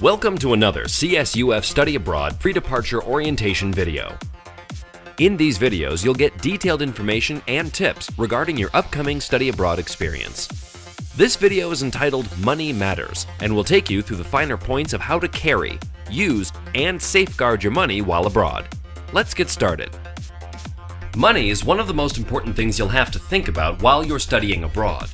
Welcome to another CSUF Study Abroad Pre-Departure Orientation video. In these videos, you'll get detailed information and tips regarding your upcoming study abroad experience. This video is entitled Money Matters and will take you through the finer points of how to carry, use, and safeguard your money while abroad. Let's get started. Money is one of the most important things you'll have to think about while you're studying abroad.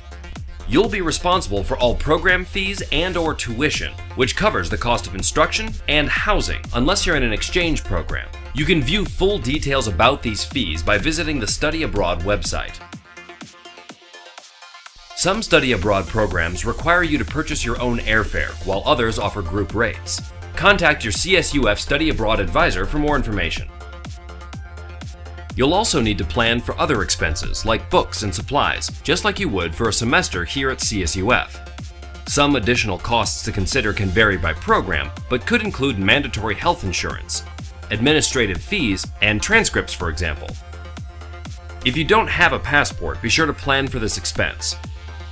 You'll be responsible for all program fees and/or tuition, which covers the cost of instruction and housing, unless you're in an exchange program. You can view full details about these fees by visiting the Study Abroad website. Some study abroad programs require you to purchase your own airfare, while others offer group rates. Contact your CSUF Study Abroad advisor for more information. You'll also need to plan for other expenses like books and supplies, just like you would for a semester here at CSUF. Some additional costs to consider can vary by program, but could include mandatory health insurance, administrative fees, and transcripts, for example. If you don't have a passport, be sure to plan for this expense.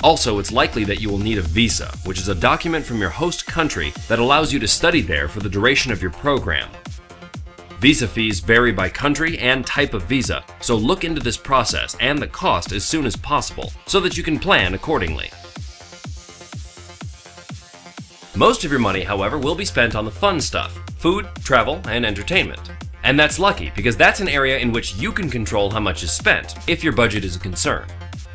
Also, it's likely that you will need a visa, which is a document from your host country that allows you to study there for the duration of your program. Visa fees vary by country and type of visa, so look into this process and the cost as soon as possible so that you can plan accordingly. Most of your money, however, will be spent on the fun stuff: food, travel, and entertainment. And that's lucky because that's an area in which you can control how much is spent if your budget is a concern.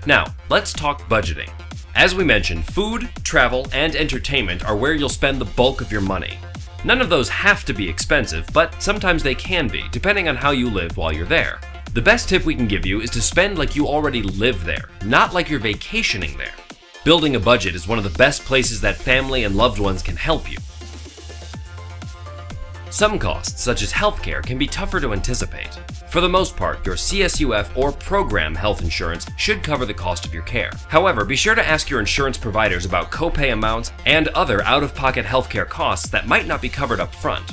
Now, let's talk budgeting. As we mentioned, food, travel, and entertainment are where you'll spend the bulk of your money. None of those have to be expensive, but sometimes they can be, depending on how you live while you're there. The best tip we can give you is to spend like you already live there, not like you're vacationing there. Building a budget is one of the best places that family and loved ones can help you. Some costs, such as healthcare, can be tougher to anticipate. For the most part, your CSUF or program health insurance should cover the cost of your care. However, be sure to ask your insurance providers about copay amounts and other out-of-pocket healthcare costs that might not be covered up front.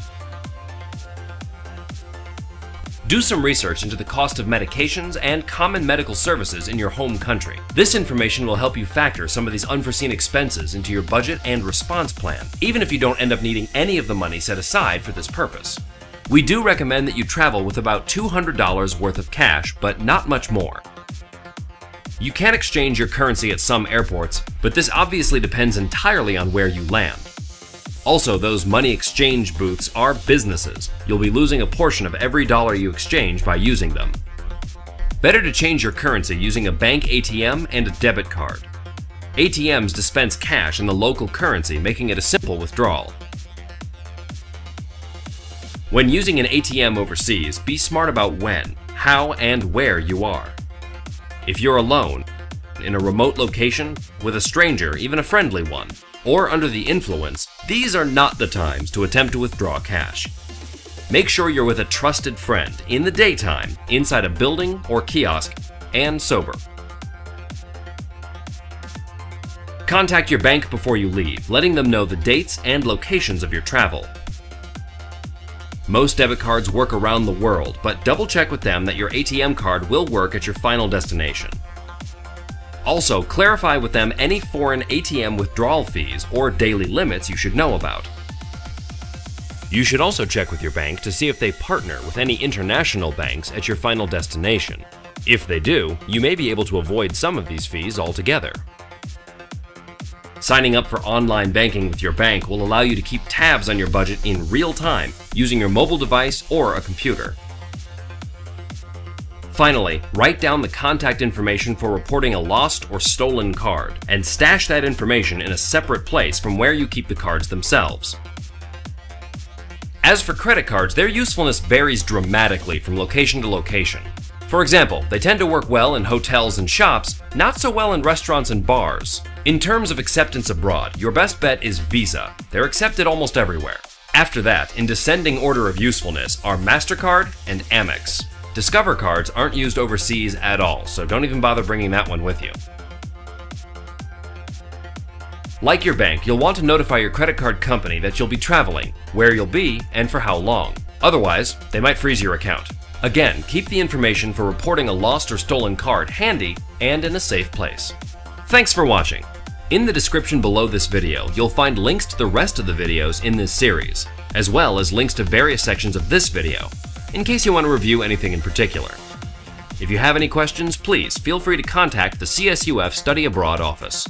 Do some research into the cost of medications and common medical services in your home country. This information will help you factor some of these unforeseen expenses into your budget and response plan, even if you don't end up needing any of the money set aside for this purpose. We do recommend that you travel with about $200 worth of cash, but not much more. You can exchange your currency at some airports, but this obviously depends entirely on where you land. Also, those money exchange booths are businesses. You'll be losing a portion of every dollar you exchange by using them. Better to change your currency using a bank ATM and a debit card. ATMs dispense cash in the local currency, making it a simple withdrawal. When using an ATM overseas, be smart about when, how, and where you are. If you're alone, in a remote location, with a stranger, even a friendly one, or under the influence, these are not the times to attempt to withdraw cash. Make sure you're with a trusted friend in the daytime, inside a building or kiosk, and sober. Contact your bank before you leave, letting them know the dates and locations of your travel. Most debit cards work around the world, but double check with them that your ATM card will work at your final destination. Also, clarify with them any foreign ATM withdrawal fees or daily limits you should know about. You should also check with your bank to see if they partner with any international banks at your final destination. If they do, you may be able to avoid some of these fees altogether. Signing up for online banking with your bank will allow you to keep tabs on your budget in real time using your mobile device or a computer. Finally, write down the contact information for reporting a lost or stolen card, and stash that information in a separate place from where you keep the cards themselves. As for credit cards, their usefulness varies dramatically from location to location. For example, they tend to work well in hotels and shops, not so well in restaurants and bars. In terms of acceptance abroad, your best bet is Visa. They're accepted almost everywhere. After that, in descending order of usefulness, are MasterCard and Amex. Discover cards aren't used overseas at all, so don't even bother bringing that one with you. Like your bank, you'll want to notify your credit card company that you'll be traveling, where you'll be, and for how long. Otherwise, they might freeze your account. Again, keep the information for reporting a lost or stolen card handy and in a safe place. Thanks for watching. In the description below this video, you'll find links to the rest of the videos in this series, as well as links to various sections of this video, in case you want to review anything in particular. If you have any questions, please feel free to contact the CSUF Study Abroad office.